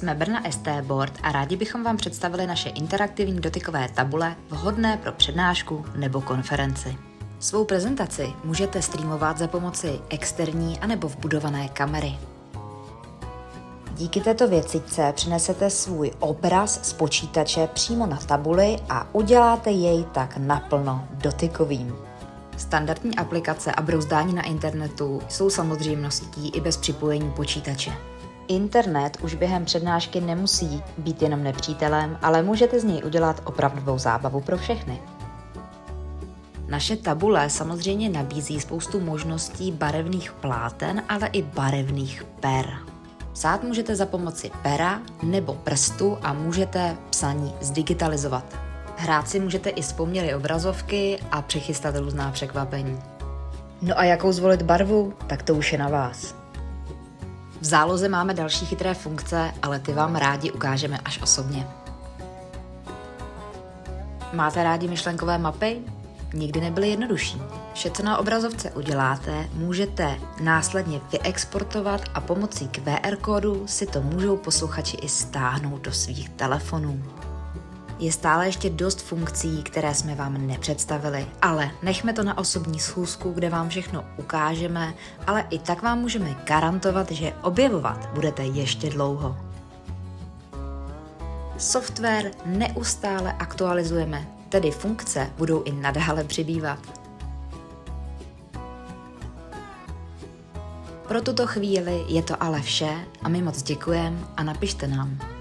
Jsme Brna ST Board a rádi bychom vám představili naše interaktivní dotykové tabule vhodné pro přednášku nebo konferenci. Svou prezentaci můžete streamovat za pomoci externí anebo vbudované kamery. Díky této věcičce přinesete svůj obraz z počítače přímo na tabuli a uděláte jej tak naplno dotykovým. Standardní aplikace a brouzdání na internetu jsou samozřejmostí i bez připojení počítače. Internet už během přednášky nemusí být jenom nepřítelem, ale můžete z něj udělat opravdovou zábavu pro všechny. Naše tabule samozřejmě nabízí spoustu možností barevných pláten, ale i barevných per. Psát můžete za pomoci pera nebo prstu a můžete psaní zdigitalizovat. Hrát si můžete i z poměry obrazovky a přichystat různá překvapení. No a jakou zvolit barvu, tak to už je na vás. V záloze máme další chytré funkce, ale ty vám rádi ukážeme až osobně. Máte rádi myšlenkové mapy? Nikdy nebyly jednodušší. Vše, co na obrazovce uděláte, můžete následně vyexportovat a pomocí QR kódu si to můžou posluchači i stáhnout do svých telefonů. Je stále ještě dost funkcí, které jsme vám nepředstavili, ale nechme to na osobní schůzku, kde vám všechno ukážeme, ale i tak vám můžeme garantovat, že objevovat budete ještě dlouho. Software neustále aktualizujeme, tedy funkce budou i nadále přibývat. Pro tuto chvíli je to ale vše a my moc děkujeme a napište nám.